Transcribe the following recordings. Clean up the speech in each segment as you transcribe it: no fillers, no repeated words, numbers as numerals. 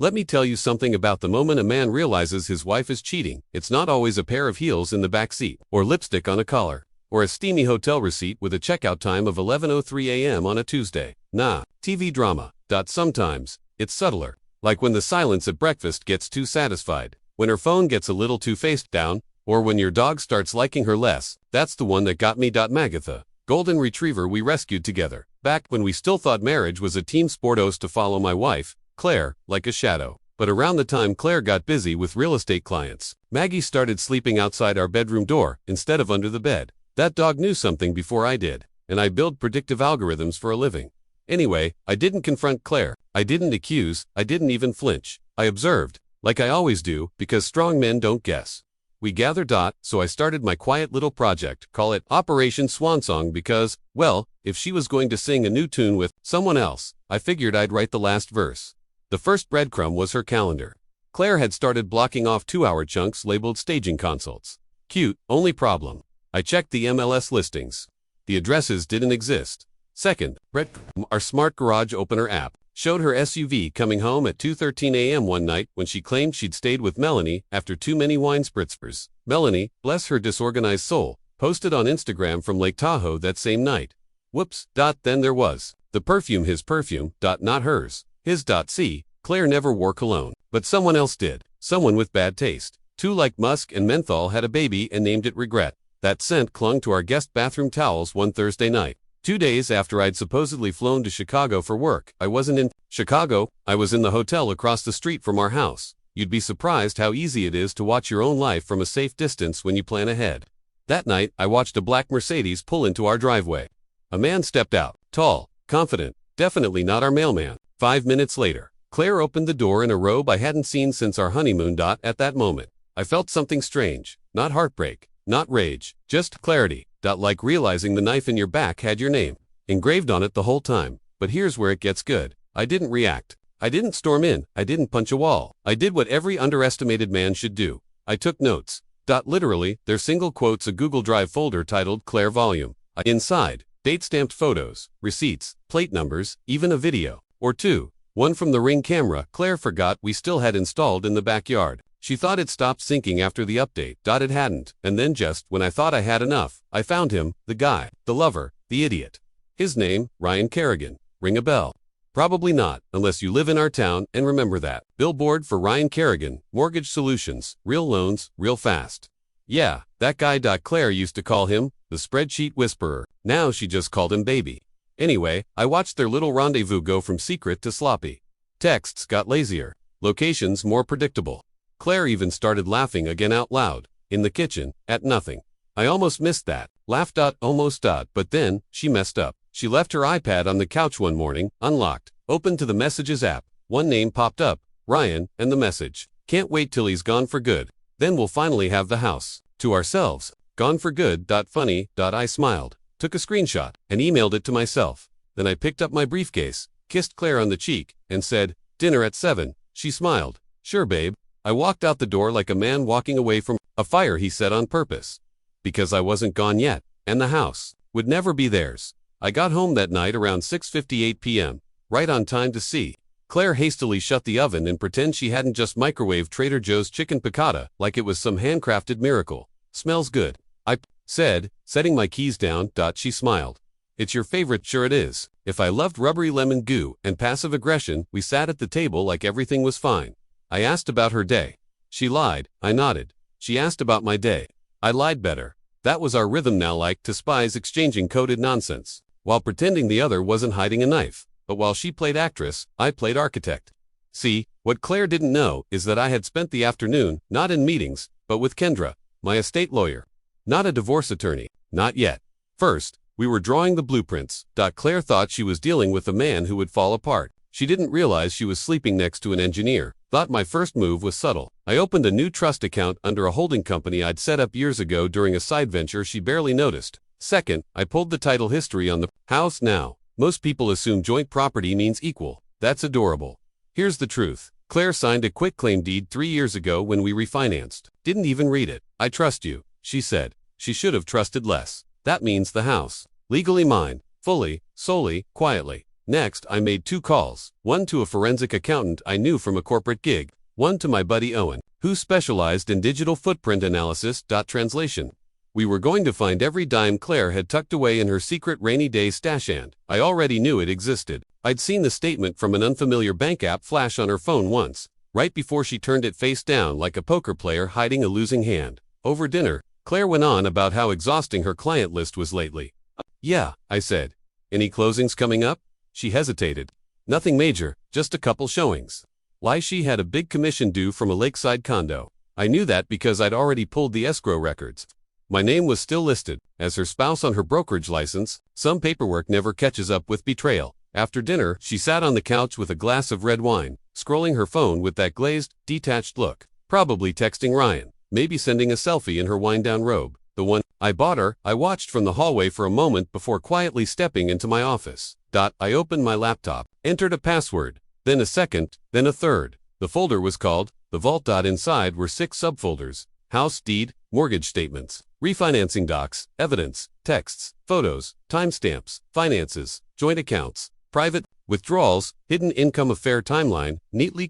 Let me tell you something about the moment a man realizes his wife is cheating. It's not always a pair of heels in the back seat, or lipstick on a collar, or a steamy hotel receipt with a checkout time of 11:03 a.m. on a Tuesday. Nah, TV drama. Sometimes, it's subtler. Like when the silence at breakfast gets too satisfied, when her phone gets a little too face down, or when your dog starts liking her less. That's the one that got me. Magatha, golden retriever we rescued together, back when we still thought marriage was a team sport. To follow my wife, Claire, like a shadow. But around the time Claire got busy with real estate clients, Maggie started sleeping outside our bedroom door instead of under the bed. That dog knew something before I did, and I build predictive algorithms for a living. Anyway, I didn't confront Claire. I didn't accuse. I didn't even flinch. I observed, like I always do, because strong men don't guess. We gathered. So I started my quiet little project, call it Operation Swansong, because, well, if she was going to sing a new tune with someone else, I figured I'd write the last verse. The first breadcrumb was her calendar. Claire had started blocking off 2-hour chunks labeled staging consults. Cute, only problem. I checked the MLS listings. The addresses didn't exist. Second, breadcrumb, our smart garage opener app, showed her SUV coming home at 2:13 a.m. one night when she claimed she'd stayed with Melanie after too many wine spritzers. Melanie, bless her disorganized soul, posted on Instagram from Lake Tahoe that same night. Whoops. Then there was the perfume, his perfume. Not hers. His. See, Claire never wore cologne, but someone else did. Someone with bad taste. Two like musk and menthol had a baby and named it Regret. That scent clung to our guest bathroom towels one Thursday night. 2 days after I'd supposedly flown to Chicago for work. I wasn't in Chicago, I was in the hotel across the street from our house. You'd be surprised how easy it is to watch your own life from a safe distance when you plan ahead. That night, I watched a black Mercedes pull into our driveway. A man stepped out, tall, confident, definitely not our mailman. 5 minutes later, Claire opened the door in a robe I hadn't seen since our honeymoon. At that moment, I felt something strange, not heartbreak, not rage, just clarity. Like realizing the knife in your back had your name engraved on it the whole time. But here's where it gets good. I didn't react. I didn't storm in. I didn't punch a wall. I did what every underestimated man should do. I took notes. Literally, they're single quotes, a Google Drive folder titled Claire Volume. Inside, date-stamped photos, receipts, plate numbers, even a video or two. One from the Ring camera Claire forgot we still had installed in the backyard. She thought it stopped syncing after the update. It hadn't. And then just when I thought I had enough, I found him, the guy, the lover, the idiot. His name, Ryan Kerrigan. Ring a bell? Probably not, unless you live in our town and remember that. Billboard for Ryan Kerrigan, Mortgage Solutions, real loans, real fast. Yeah, that guy. Claire used to call him the spreadsheet whisperer. Now she just called him baby. Anyway, I watched their little rendezvous go from secret to sloppy. Texts got lazier. Locations more predictable. Claire even started laughing again out loud, in the kitchen, at nothing. I almost missed that. Laughed. Almost. But then, she messed up. She left her iPad on the couch one morning, unlocked, opened to the Messages app. One name popped up, Ryan, and the message. Can't wait till he's gone for good. Then we'll finally have the house to ourselves. Gone for good. Funny. I smiled, took a screenshot, and emailed it to myself. Then I picked up my briefcase, kissed Claire on the cheek, and said, dinner at 7. She smiled. Sure, babe. I walked out the door like a man walking away from a fire he set on purpose. Because I wasn't gone yet, and the house would never be theirs. I got home that night around 6:58 p.m., right on time to see Claire hastily shut the oven and pretend she hadn't just microwaved Trader Joe's chicken piccata like it was some handcrafted miracle. Smells good, I said, setting my keys down. She smiled. It's your favorite? Sure it is. If I loved rubbery lemon goo and passive aggression, we sat at the table like everything was fine. I asked about her day. She lied. I nodded. She asked about my day. I lied better. That was our rhythm now, like to spies exchanging coded nonsense, while pretending the other wasn't hiding a knife. But while she played actress, I played architect. See, what Claire didn't know is that I had spent the afternoon, not in meetings, but with Kendra, my estate lawyer. Not a divorce attorney. Not yet. First, we were drawing the blueprints. Claire thought she was dealing with a man who would fall apart. She didn't realize she was sleeping next to an engineer. Thought my first move was subtle. I opened a new trust account under a holding company I'd set up years ago during a side venture she barely noticed. Second, I pulled the title history on the house. Now, most people assume joint property means equal. That's adorable. Here's the truth. Claire signed a quitclaim deed 3 years ago when we refinanced. Didn't even read it. I trust you, she said. She should have trusted less. That means the house. Legally mine. Fully, solely, quietly. Next, I made 2 calls, one to a forensic accountant I knew from a corporate gig, one to my buddy Owen, who specialized in digital footprint analysis. Translation. We were going to find every dime Claire had tucked away in her secret rainy day stash, and I already knew it existed. I'd seen the statement from an unfamiliar bank app flash on her phone once, right before she turned it face down like a poker player hiding a losing hand. Over dinner, Claire went on about how exhausting her client list was lately. Yeah, I said. Any closings coming up? She hesitated. Nothing major, just a couple showings. Why, she had a big commission due from a lakeside condo. I knew that because I'd already pulled the escrow records. My name was still listed as her spouse on her brokerage license. Some paperwork never catches up with betrayal. After dinner, she sat on the couch with a glass of red wine, scrolling her phone with that glazed, detached look. Probably texting Ryan, maybe sending a selfie in her wind-down robe. The one I bought her. I watched from the hallway for a moment before quietly stepping into my office. I opened my laptop, entered a password, then a second, then a third. The folder was called The Vault. Inside were 6 subfolders: house, deed, mortgage statements, refinancing docs, evidence, texts, photos, timestamps, finances, joint accounts, private, withdrawals, hidden income affair timeline, neatly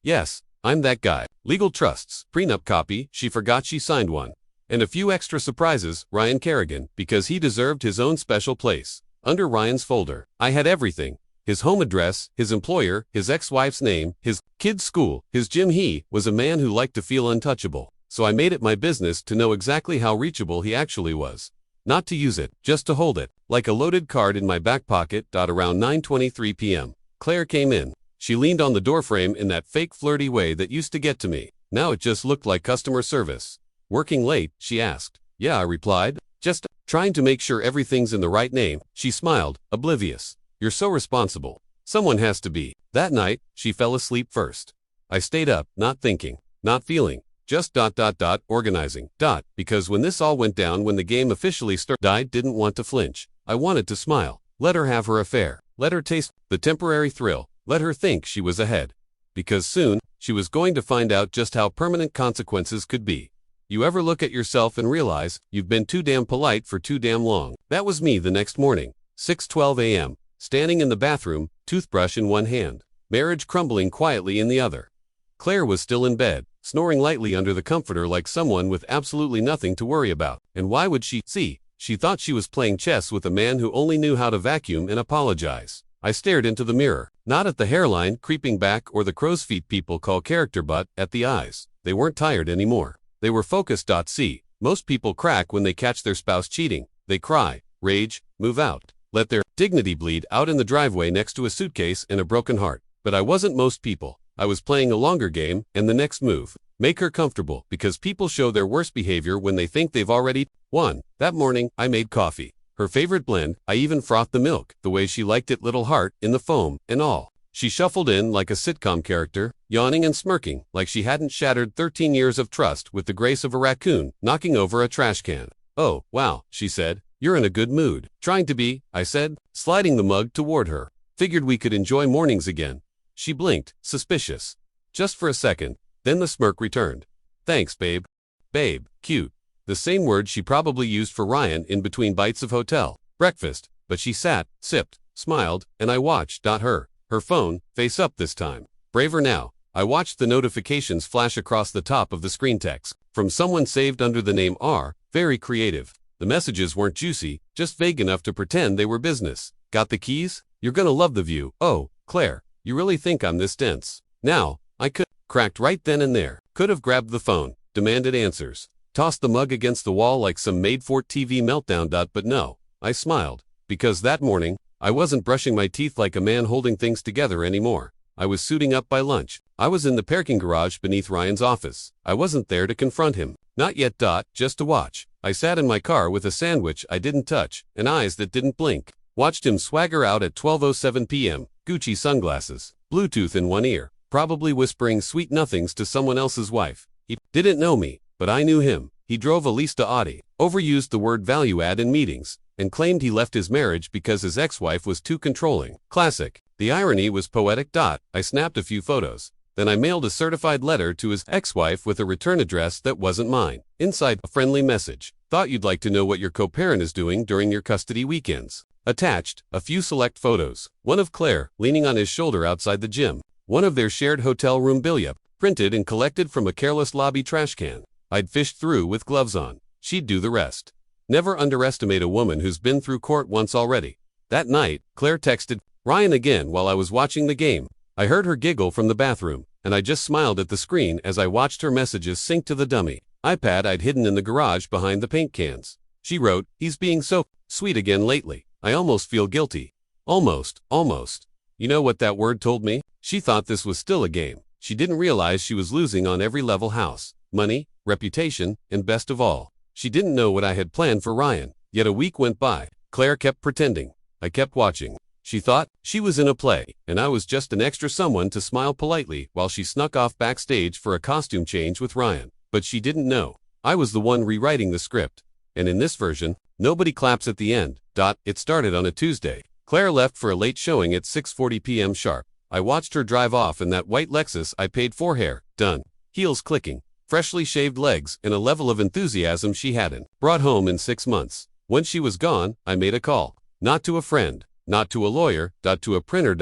Yes, I'm that guy. Legal trusts, prenup copy, she forgot she signed one. And a few extra surprises, Ryan Kerrigan, because he deserved his own special place. Under Ryan's folder, I had everything. His home address, his employer, his ex-wife's name, his kid's school, his gym. He was a man who liked to feel untouchable. So I made it my business to know exactly how reachable he actually was. Not to use it, just to hold it, like a loaded card in my back pocket. Around 9:23 p.m., Claire came in. She leaned on the doorframe in that fake flirty way that used to get to me. Now it just looked like customer service. Working late? She asked. Yeah, I replied. Just trying to make sure everything's in the right name. She smiled, oblivious. You're so responsible. Someone has to be. That night, she fell asleep first. I stayed up, not thinking, not feeling, just organizing. Because when this all went down, when the game officially started, I didn't want to flinch. I wanted to smile. Let her have her affair. Let her taste the temporary thrill. Let her think she was ahead. Because soon, she was going to find out just how permanent consequences could be. You ever look at yourself and realize you've been too damn polite for too damn long? That was me the next morning, 6:12 a.m., standing in the bathroom, toothbrush in one hand, marriage crumbling quietly in the other. Claire was still in bed, snoring lightly under the comforter like someone with absolutely nothing to worry about. And why would she? See, she thought she was playing chess with a man who only knew how to vacuum and apologize. I stared into the mirror, not at the hairline creeping back or the crow's feet people call character, but at the eyes. They weren't tired anymore. They were focused. See, most people crack when they catch their spouse cheating. They cry, rage, move out, let their dignity bleed out in the driveway next to a suitcase and a broken heart. But I wasn't most people. I was playing a longer game, and the next move, make her comfortable, because people show their worst behavior when they think they've already won. That morning, I made coffee. Her favorite blend. I even frothed the milk, the way she liked it, little heart in the foam and all. She shuffled in like a sitcom character, yawning and smirking, like she hadn't shattered 13 years of trust with the grace of a raccoon knocking over a trash can. Oh, wow, she said. You're in a good mood. Trying to be, I said, sliding the mug toward her. Figured we could enjoy mornings again. She blinked, suspicious. Just for a second, then the smirk returned. Thanks, babe. Babe, cute. The same word she probably used for Ryan in between bites of hotel breakfast, but she sat, sipped, smiled, and I watched. Her phone, face up this time. Braver now. I watched the notifications flash across the top of the screen. Text from someone saved under the name R. Very creative. The messages weren't juicy, just vague enough to pretend they were business. Got the keys? You're gonna love the view. Oh, Claire, you really think I'm this dense? Now, I could. Cracked right then and there. Could have grabbed the phone, demanded answers, tossed the mug against the wall like some made-for-TV meltdown. But no, I smiled, because that morning, I wasn't brushing my teeth like a man holding things together anymore. I was suiting up by lunch. I was in the parking garage beneath Ryan's office. I wasn't there to confront him. Not yet. Just to watch. I sat in my car with a sandwich I didn't touch, and eyes that didn't blink. Watched him swagger out at 12:07 p.m., Gucci sunglasses, Bluetooth in one ear, probably whispering sweet nothings to someone else's wife. He didn't know me, but I knew him. He drove a Lista Audi, overused the word value add in meetings, and claimed he left his marriage because his ex-wife was too controlling. Classic. The irony was poetic. I snapped a few photos. Then I mailed a certified letter to his ex-wife with a return address that wasn't mine. Inside, a friendly message. Thought you'd like to know what your co-parent is doing during your custody weekends. Attached, a few select photos. One of Claire, leaning on his shoulder outside the gym. One of their shared hotel room billiard, printed and collected from a careless lobby trash can. I'd fished through with gloves on. She'd do the rest. Never underestimate a woman who's been through court once already. That night, Claire texted Ryan again while I was watching the game. I heard her giggle from the bathroom, and I just smiled at the screen as I watched her messages sink to the dummy iPad I'd hidden in the garage behind the paint cans. She wrote, "He's being so sweet again lately. I almost feel guilty." Almost. You know what that word told me? She thought this was still a game. She didn't realize she was losing on every level: house, money, reputation, and best of all, she didn't know what I had planned for Ryan. Yet a week went by. Claire kept pretending. I kept watching. She thought she was in a play, and I was just an extra someone to smile politely while she snuck off backstage for a costume change with Ryan. But she didn't know I was the one rewriting the script. And in this version, nobody claps at the end. It started on a Tuesday. Claire left for a late showing at 6:40 p.m. sharp. I watched her drive off in that white Lexus I paid for. Hair done, heels clicking, freshly shaved legs, and a level of enthusiasm she hadn't brought home in 6 months. When she was gone, I made a call. Not to a friend, not to a lawyer, to a printer.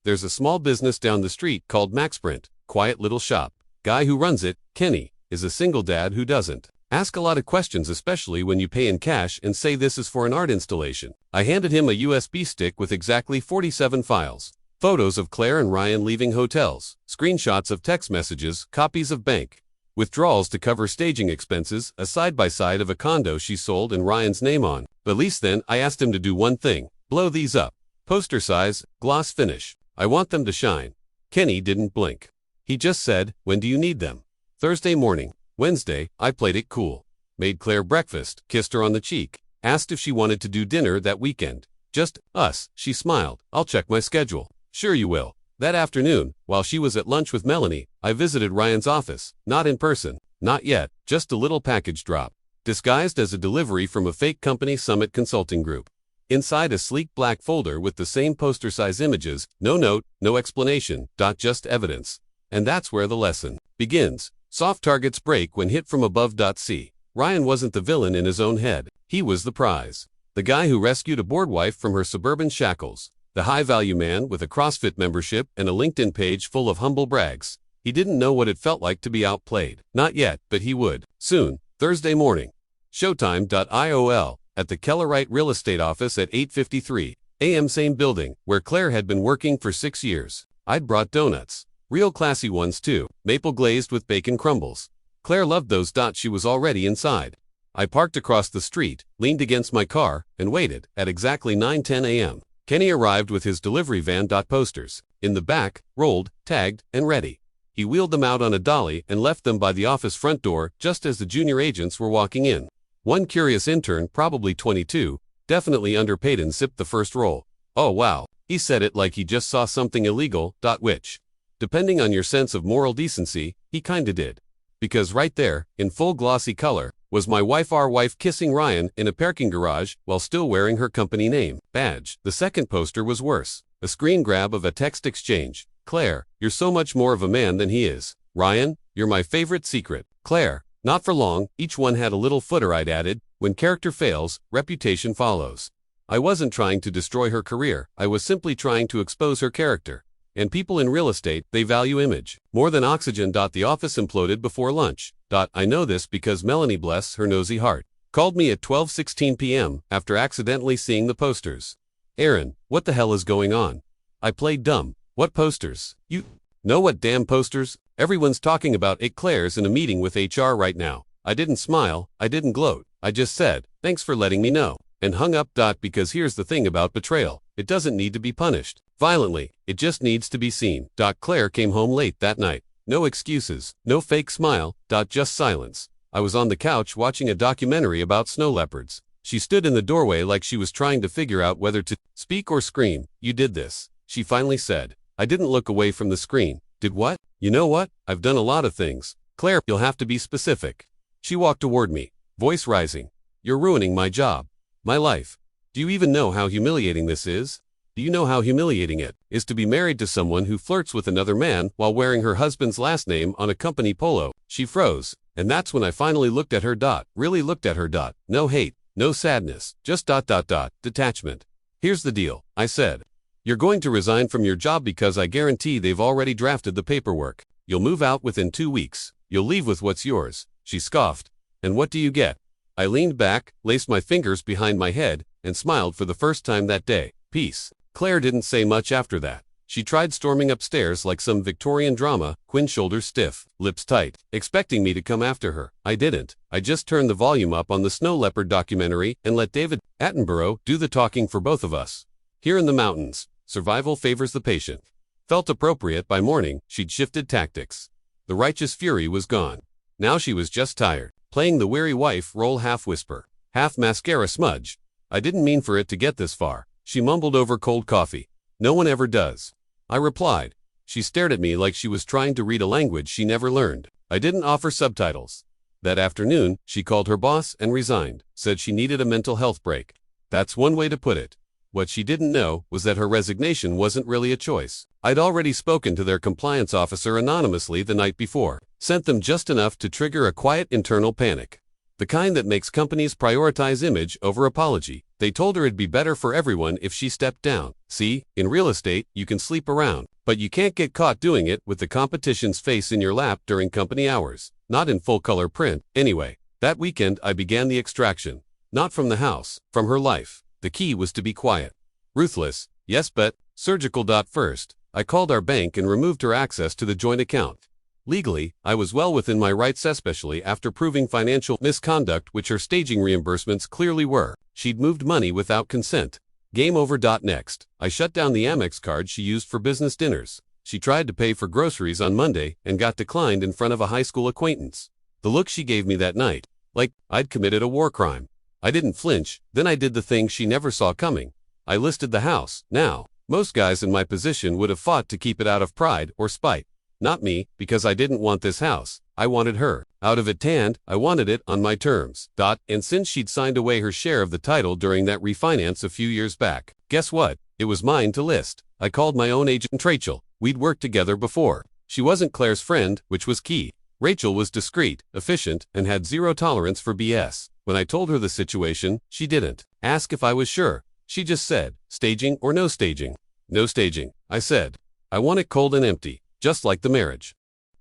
There's a small business down the street called MaxPrint. Quiet little shop. Guy who runs it, Kenny, is a single dad who doesn't ask a lot of questions, especially when you pay in cash and say this is for an art installation. I handed him a USB stick with exactly 47 files. Photos of Claire and Ryan leaving hotels, screenshots of text messages, copies of bank withdrawals to cover staging expenses, a side-by-side of a condo she sold and Ryan's name on. But at least then, I asked him to do one thing: blow these up. Poster size, gloss finish. I want them to shine. Kenny didn't blink. He just said, "When do you need them?" Thursday morning. Wednesday, I played it cool. Made Claire breakfast, kissed her on the cheek, asked if she wanted to do dinner that weekend. "Just us," she smiled. "I'll check my schedule." "Sure you will." That afternoon, while she was at lunch with Melanie, I visited Ryan's office. Not in person. Not yet. Just a little package drop, disguised as a delivery from a fake company, Summit Consulting Group. Inside a sleek black folder with the same poster-size images, no note, no explanation, just evidence. And that's where the lesson begins. Soft targets break when hit from above. See, Ryan wasn't the villain in his own head. He was the prize. The guy who rescued a bored wife from her suburban shackles. The high-value man with a CrossFit membership and a LinkedIn page full of humble brags. He didn't know what it felt like to be outplayed. Not yet, but he would. Soon. Thursday morning. Showtime. IOL. At the Kellerite Real Estate office at 8:53 a.m. Same building, where Claire had been working for 6 years. I'd brought donuts. Real classy ones too, maple glazed with bacon crumbles. Claire loved those. She was already inside. I parked across the street, leaned against my car, and waited. At exactly 9:10 a.m. Kenny arrived with his delivery van. Posters in the back, rolled, tagged, and ready. He wheeled them out on a dolly and left them by the office front door just as the junior agents were walking in. One curious intern, probably 22, definitely underpaid, and sipped the first roll. "Oh wow," he said it like he just saw something illegal, which, depending on your sense of moral decency, he kinda did. Because right there, in full glossy color, was my wife, our wife, kissing Ryan in a parking garage while still wearing her company name badge. The second poster was worse. A screen grab of a text exchange. "Claire, you're so much more of a man than he is. Ryan, you're my favorite secret. Claire." Not for long, each one had a little footer. I'd added, "When character fails, reputation follows." I wasn't trying to destroy her career, I was simply trying to expose her character. And people in real estate, they value image more than oxygen. The office imploded before lunch. I know this because Melanie, bless her nosy heart, called me at 12:16 p.m. after accidentally seeing the posters. "Aaron, what the hell is going on?" I played dumb. "What posters? You know what damn posters? Everyone's talking about it. Claire's in a meeting with HR right now." I didn't smile, I didn't gloat. I just said, "Thanks for letting me know," and hung up. Because here's the thing about betrayal. It doesn't need to be punished violently. It just needs to be seen. Claire came home late that night. No excuses, no fake smile, just silence. I was on the couch watching a documentary about snow leopards. She stood in the doorway like she was trying to figure out whether to speak or scream. "You did this," she finally said. I didn't look away from the screen. "Did what?" "You know what? I've done a lot of things." "Claire, you'll have to be specific." She walked toward me, voice rising. "You're ruining my job. My life. Do you even know how humiliating this is? Do you know how humiliating it is to be married to someone who flirts with another man while wearing her husband's last name on a company polo?" She froze, and that's when I finally looked at her. Really looked at her. No hate, no sadness, just detachment. Here's the deal, I said. You're going to resign from your job because I guarantee they've already drafted the paperwork. You'll move out within 2 weeks. You'll leave with what's yours. She scoffed. And what do you get? I leaned back, laced my fingers behind my head, and smiled for the first time that day. Peace. Claire didn't say much after that. She tried storming upstairs like some Victorian drama, Quinn shoulders stiff, lips tight, expecting me to come after her. I didn't. I just turned the volume up on the Snow Leopard documentary and let David Attenborough do the talking for both of us. Here in the mountains, survival favors the patient. Felt appropriate by morning, she'd shifted tactics. The righteous fury was gone. Now she was just tired, playing the weary wife role half whisper, half mascara smudge. I didn't mean for it to get this far, she mumbled over cold coffee. No one ever does. I replied. She stared at me like she was trying to read a language she never learned. I didn't offer subtitles. That afternoon, she called her boss and resigned, said she needed a mental health break. That's one way to put it. What she didn't know was that her resignation wasn't really a choice. I'd already spoken to their compliance officer anonymously the night before, sent them just enough to trigger a quiet internal panic. The kind that makes companies prioritize image over apology. They told her it'd be better for everyone if she stepped down. See, in real estate, you can sleep around, but you can't get caught doing it with the competition's face in your lap during company hours. Not in full-color print. Anyway, that weekend I began the extraction. Not from the house, from her life. The key was to be quiet. Ruthless, yes, but surgical. First, I called our bank and removed her access to the joint account. Legally, I was well within my rights, especially after proving financial misconduct, which her staging reimbursements clearly were. She'd moved money without consent. Game over. Next, I shut down the Amex card she used for business dinners. She tried to pay for groceries on Monday and got declined in front of a high school acquaintance. The look she gave me that night, like I'd committed a war crime. I didn't flinch. Then I did the thing she never saw coming. I listed the house. Now, most guys in my position would have fought to keep it out of pride or spite. Not me, because I didn't want this house. I wanted her. Out of it, and I wanted it on my terms. And since she'd signed away her share of the title during that refinance a few years back, guess what? It was mine to list. I called my own agent, Rachel. We'd worked together before. She wasn't Claire's friend, which was key. Rachel was discreet, efficient, and had zero tolerance for BS. When I told her the situation, she didn't ask if I was sure. She just said, staging or no staging? No staging, I said. I want it cold and empty. Just like the marriage.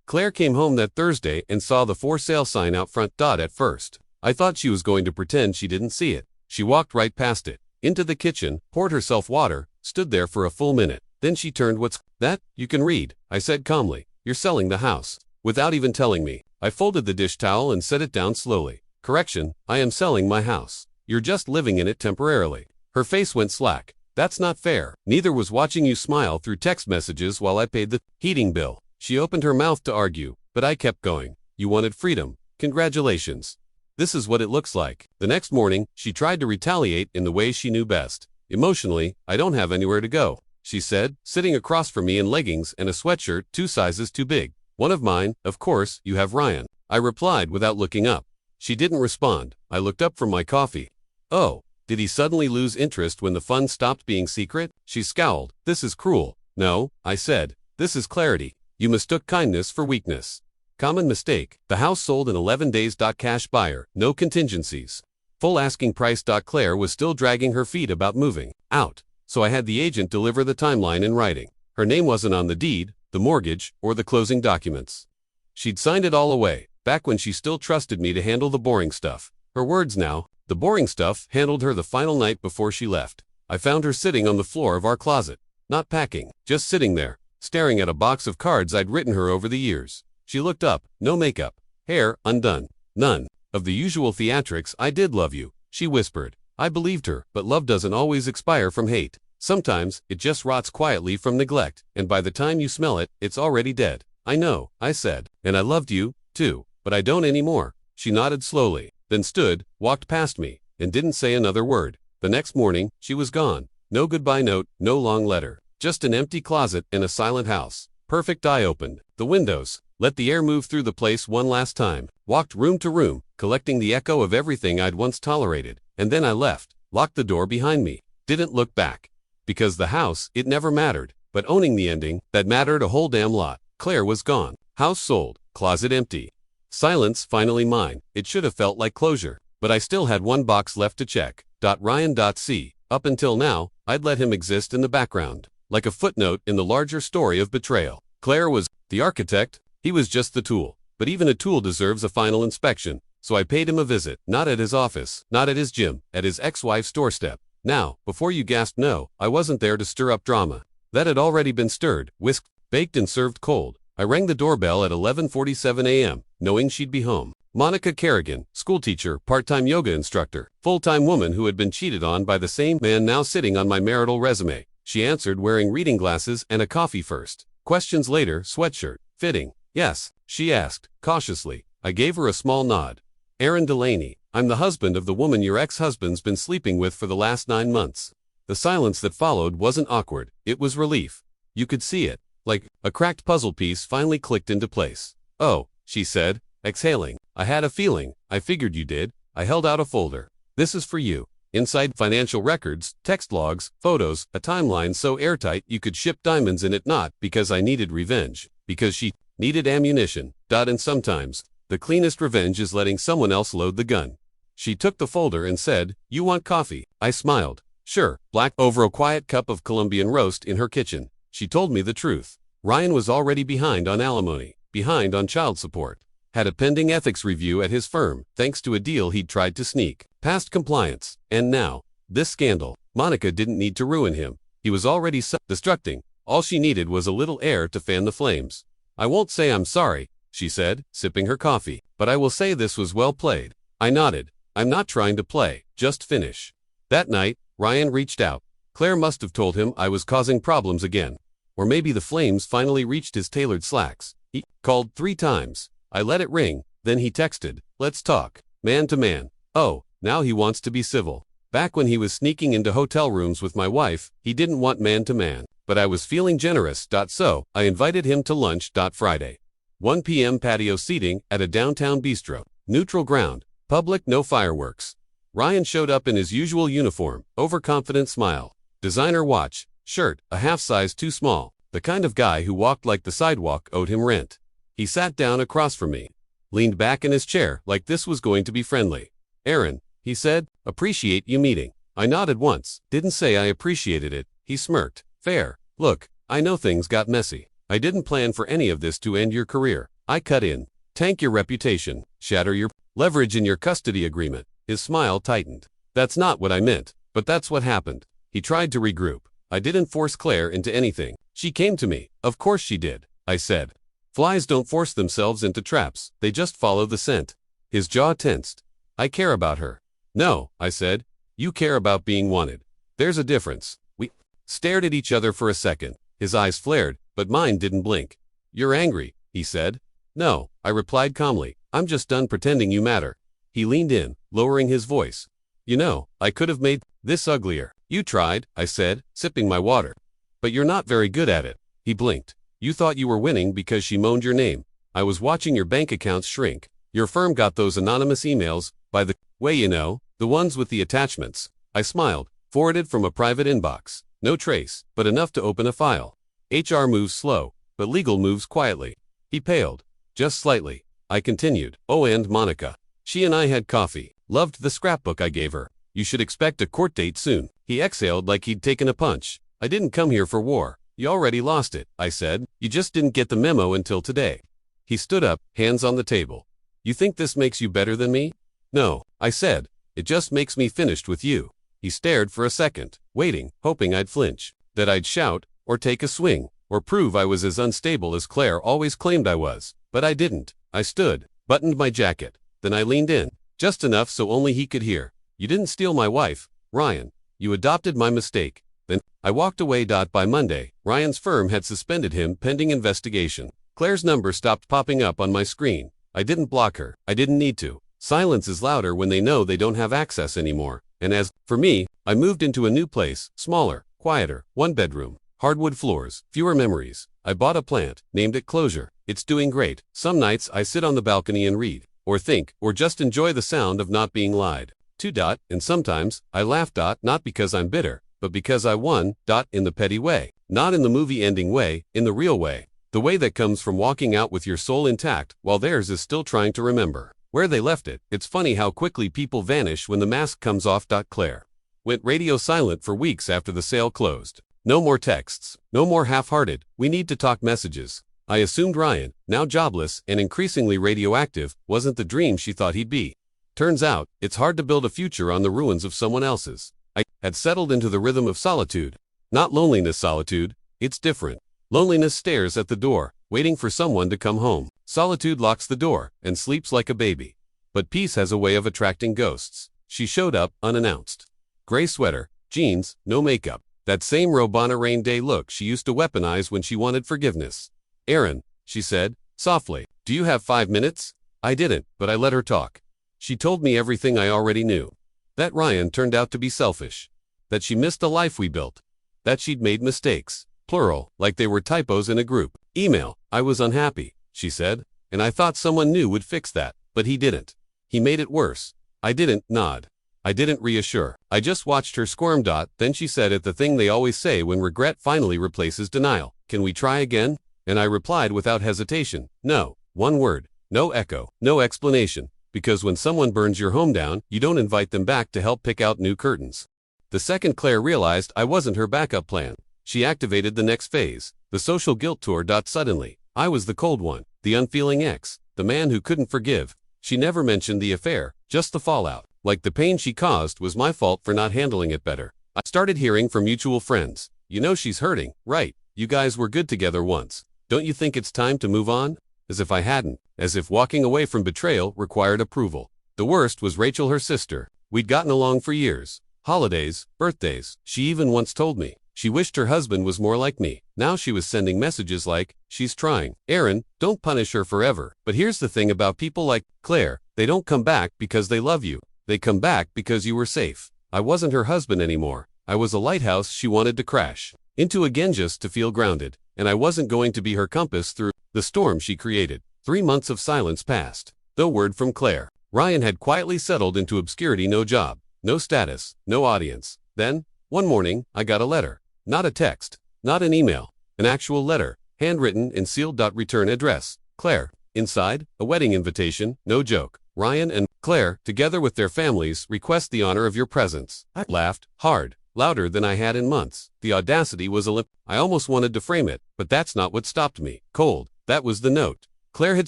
Claire came home that Thursday and saw the for sale sign out front. At first, I thought she was going to pretend she didn't see it. She walked right past it, into the kitchen, poured herself water, stood there for a full minute. Then she turned. What's that? You can read, I said calmly. You're selling the house. Without even telling me. I folded the dish towel and set it down slowly. Correction, I am selling my house. You're just living in it temporarily. Her face went slack. That's not fair. Neither was watching you smile through text messages while I paid the heating bill. She opened her mouth to argue, but I kept going. You wanted freedom. Congratulations. This is what it looks like. The next morning, she tried to retaliate in the way she knew best. Emotionally, I don't have anywhere to go, she said, sitting across from me in leggings and a sweatshirt 2 sizes too big. One of mine, of course, you have Ryan. I replied without looking up. She didn't respond. I looked up from my coffee. Oh. Did he suddenly lose interest when the fun stopped being secret? She scowled. This is cruel. No, I said. This is clarity. You mistook kindness for weakness. Common mistake. The house sold in 11 days. Cash buyer. No contingencies. Full asking price. Claire was still dragging her feet about moving out, so I had the agent deliver the timeline in writing. Her name wasn't on the deed, the mortgage, or the closing documents. She'd signed it all away, back when she still trusted me to handle the boring stuff. Her words now. The boring stuff handled her the final night before she left. I found her sitting on the floor of our closet. Not packing, just sitting there, staring at a box of cards I'd written her over the years. She looked up, no makeup, hair undone, none of the usual theatrics. I did love you, she whispered. I believed her, but love doesn't always expire from hate. Sometimes, it just rots quietly from neglect, and by the time you smell it, it's already dead. I know, I said, and I loved you, too, but I don't anymore. She nodded slowly. Then stood, walked past me, and didn't say another word. The next morning, she was gone. No goodbye note, no long letter. Just an empty closet and a silent house. Perfect. I opened the windows, let the air move through the place one last time, walked room to room, collecting the echo of everything I'd once tolerated, and then I left, locked the door behind me, didn't look back. Because the house, it never mattered, but owning the ending, that mattered a whole damn lot. Claire was gone. House sold, closet empty. Silence finally mine. It should have felt like closure, but I still had one box left to check. Ryan.c. Up until now, I'd let him exist in the background, like a footnote in the larger story of betrayal. Claire was the architect, he was just the tool. But even a tool deserves a final inspection, so I paid him a visit, not at his office, not at his gym, at his ex-wife's doorstep. Now, before you gasped no, I wasn't there to stir up drama. That had already been stirred, whisked, baked and served cold. I rang the doorbell at 11:47 a.m., knowing she'd be home. Monica Kerrigan, schoolteacher, part-time yoga instructor, full-time woman who had been cheated on by the same man now sitting on my marital resume. She answered wearing reading glasses and a coffee first. Questions later, sweatshirt, fitting. Yes, she asked, cautiously. I gave her a small nod. Aaron Delaney, I'm the husband of the woman your ex-husband's been sleeping with for the last 9 months. The silence that followed wasn't awkward, it was relief. You could see it, like a cracked puzzle piece finally clicked into place. Oh, she said, exhaling. I had a feeling, I figured you did. I held out a folder. This is for you. Inside financial records, text logs, photos, a timeline so airtight you could ship diamonds in it, not because I needed revenge, because she needed ammunition. And sometimes, the cleanest revenge is letting someone else load the gun. She took the folder and said, you want coffee? I smiled. Sure, black over a quiet cup of Colombian roast in her kitchen. She told me the truth. Ryan was already behind on alimony, behind on child support. Had a pending ethics review at his firm, thanks to a deal he'd tried to sneak past compliance. And now, this scandal. Monica didn't need to ruin him. He was already self-destructing. All she needed was a little air to fan the flames. I won't say I'm sorry, she said, sipping her coffee, but I will say this was well played. I nodded. I'm not trying to play, just finish. That night, Ryan reached out. Claire must have told him I was causing problems again. Or maybe the flames finally reached his tailored slacks. He called 3 times. I let it ring, then he texted, let's talk, man to man. Oh, now he wants to be civil. Back when he was sneaking into hotel rooms with my wife, he didn't want man to man. But I was feeling generous. So, I invited him to lunch. Friday. 1 p.m. patio seating at a downtown bistro. Neutral ground. Public, no fireworks. Ryan showed up in his usual uniform, overconfident smile. Designer watch, shirt, a half size too small. The kind of guy who walked like the sidewalk owed him rent. He sat down across from me. Leaned back in his chair like this was going to be friendly. Aaron, he said, appreciate you meeting. I nodded once, didn't say I appreciated it. He smirked. Fair. Look, I know things got messy. I didn't plan for any of this to end your career. I cut in. Tank your reputation. Shatter your leverage in your custody agreement. His smile tightened. That's not what I meant, but that's what happened. He tried to regroup. I didn't force Claire into anything. She came to me. Of course she did, I said. Flies don't force themselves into traps. They just follow the scent. His jaw tensed. I care about her. No, I said. You care about being wanted. There's a difference. We stared at each other for a second. His eyes flared, but mine didn't blink. You're angry, he said. No, I replied calmly. I'm just done pretending you matter. He leaned in, lowering his voice. You know, I could have made this uglier. You tried, I said, sipping my water. But you're not very good at it. He blinked. You thought you were winning because she moaned your name. I was watching your bank accounts shrink. Your firm got those anonymous emails, by the way, you know, the ones with the attachments. I smiled, forwarded from a private inbox. No trace, but enough to open a file. HR moves slow, but legal moves quietly. He paled. Just slightly. I continued. Oh, and Monica. She and I had coffee. Loved the scrapbook I gave her. You should expect a court date soon. He exhaled like he'd taken a punch. I didn't come here for war. You already lost it, I said. You just didn't get the memo until today. He stood up, hands on the table. You think this makes you better than me? No, I said. It just makes me finished with you. He stared for a second, waiting, hoping I'd flinch, that I'd shout, or take a swing, or prove I was as unstable as Claire always claimed I was. But I didn't. I stood, buttoned my jacket. Then I leaned in, just enough so only he could hear. You didn't steal my wife, Ryan. You adopted my mistake. Then, I walked away. By Monday, Ryan's firm had suspended him pending investigation. Claire's number stopped popping up on my screen. I didn't block her. I didn't need to. Silence is louder when they know they don't have access anymore. And as for me, I moved into a new place, smaller, quieter, 1 bedroom, hardwood floors, fewer memories. I bought a plant, named it Closure. It's doing great. Some nights I sit on the balcony and read, or think, or just enjoy the sound of not being lied to. And sometimes I laugh. Not because I'm bitter, but because I won. In the petty way. Not in the movie ending way, in the real way. The way that comes from walking out with your soul intact while theirs is still trying to remember where they left it. It's funny how quickly people vanish when the mask comes off. Claire Went radio silent for weeks after the sale closed. No more texts. No more half-hearted, "We need to talk" messages. I assumed Ryan, now jobless and increasingly radioactive, wasn't the dream she thought he'd be. Turns out, it's hard to build a future on the ruins of someone else's. I had settled into the rhythm of solitude. Not loneliness solitude, it's different. Loneliness stares at the door, waiting for someone to come home. Solitude locks the door and sleeps like a baby. But peace has a way of attracting ghosts. She showed up, unannounced. Gray sweater, jeans, no makeup. That same Robana rain day look she used to weaponize when she wanted forgiveness. "Aaron," she said, softly, "do you have 5 minutes?" I didn't, but I let her talk. She told me everything I already knew. That Ryan turned out to be selfish. That she missed the life we built. That she'd made mistakes. Plural, like they were typos in a group email. "I was unhappy," she said, "and I thought someone new would fix that, but he didn't. He made it worse." I didn't nod. I didn't reassure. I just watched her squirm. Then she said the thing they always say when regret finally replaces denial. "Can we try again?" And I replied without hesitation, "No." One word. No echo. No explanation. Because when someone burns your home down, you don't invite them back to help pick out new curtains. The second Claire realized I wasn't her backup plan, she activated the next phase, the social guilt tour. Suddenly, I was the cold one, the unfeeling ex, the man who couldn't forgive. She never mentioned the affair, just the fallout. Like the pain she caused was my fault for not handling it better. I started hearing from mutual friends. "You know she's hurting, right? You guys were good together once. Don't you think it's time to move on?" As if I hadn't. As if walking away from betrayal required approval. The worst was Rachel, her sister. We'd gotten along for years. Holidays, birthdays. She even once told me she wished her husband was more like me. Now she was sending messages like, "She's trying. Aaron, don't punish her forever." But here's the thing about people like Claire. They don't come back because they love you. They come back because you were safe. I wasn't her husband anymore. I was a lighthouse she wanted to crash into again just to feel grounded. And I wasn't going to be her compass through the storm she created. 3 months of silence passed. No word from Claire. Ryan had quietly settled into obscurity. No job, no status, no audience. Then, one morning, I got a letter. Not a text, not an email. An actual letter, handwritten and sealed. Return address, Claire. Inside, a wedding invitation, no joke. "Ryan and Claire, together with their families, request the honor of your presence." I laughed, hard, louder than I had in months. The audacity was I almost wanted to frame it, but that's not what stopped me. Cold. That was the note. Claire had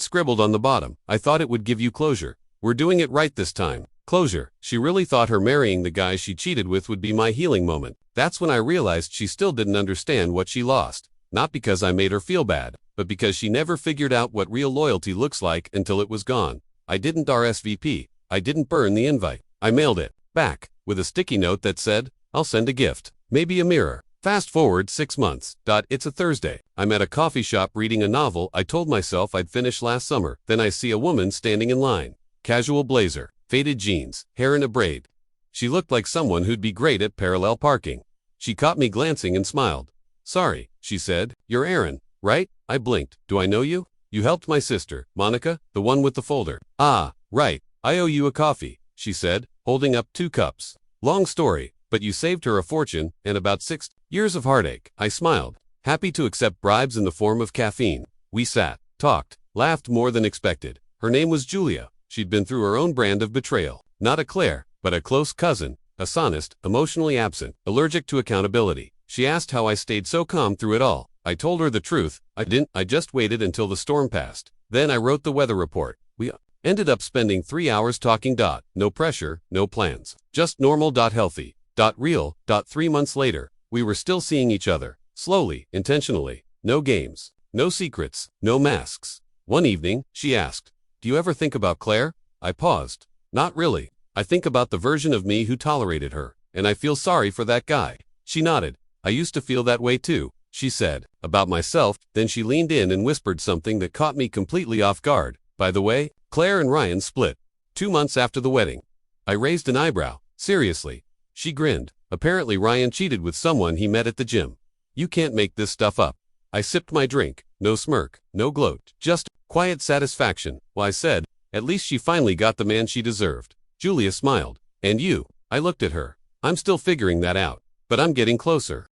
scribbled on the bottom, "I thought it would give you closure. We're doing it right this time." Closure. She really thought her marrying the guy she cheated with would be my healing moment. That's when I realized she still didn't understand what she lost. Not because I made her feel bad, but because she never figured out what real loyalty looks like until it was gone. I didn't RSVP. I didn't burn the invite. I mailed it back with a sticky note that said, "I'll send a gift. Maybe a mirror." Fast forward 6 months. It's a Thursday. I'm at a coffee shop reading a novel I told myself I'd finish last summer. Then I see a woman standing in line. Casual blazer, faded jeans, hair in a braid. She looked like someone who'd be great at parallel parking. She caught me glancing and smiled. "Sorry," she said. "You're Aaron, right?" I blinked. "Do I know you? You helped my sister, Monica, the one with the folder." "Ah, right. I owe you a coffee," she said, holding up 2 cups. "Long story, but you saved her a fortune and about 6 years of heartache." I smiled, happy to accept bribes in the form of caffeine. We sat, talked, laughed more than expected. Her name was Julia. She'd been through her own brand of betrayal. Not a Claire, but a close cousin, a sonist, emotionally absent, allergic to accountability. She asked how I stayed so calm through it all. I told her the truth. I didn't. I just waited until the storm passed. Then I wrote the weather report. We ended up spending 3 hours talking. No pressure, no plans. Just normal. Healthy. Real. 3 months later, we were still seeing each other. Slowly, intentionally. No games. No secrets. No masks. One evening, she asked, "Do you ever think about Claire?" I paused. "Not really. I think about the version of me who tolerated her, and I feel sorry for that guy." She nodded. "I used to feel that way too," she said. "About myself." Then she leaned in and whispered something that caught me completely off guard. "By the way, Claire and Ryan split 2 months after the wedding." I raised an eyebrow. "Seriously?" She grinned. "Apparently Ryan cheated with someone he met at the gym. You can't make this stuff up." I sipped my drink. No smirk, no gloat, just quiet satisfaction. Well, I said, "At least she finally got the man she deserved." Julia smiled. "And you?" I looked at her. "I'm still figuring that out, but I'm getting closer."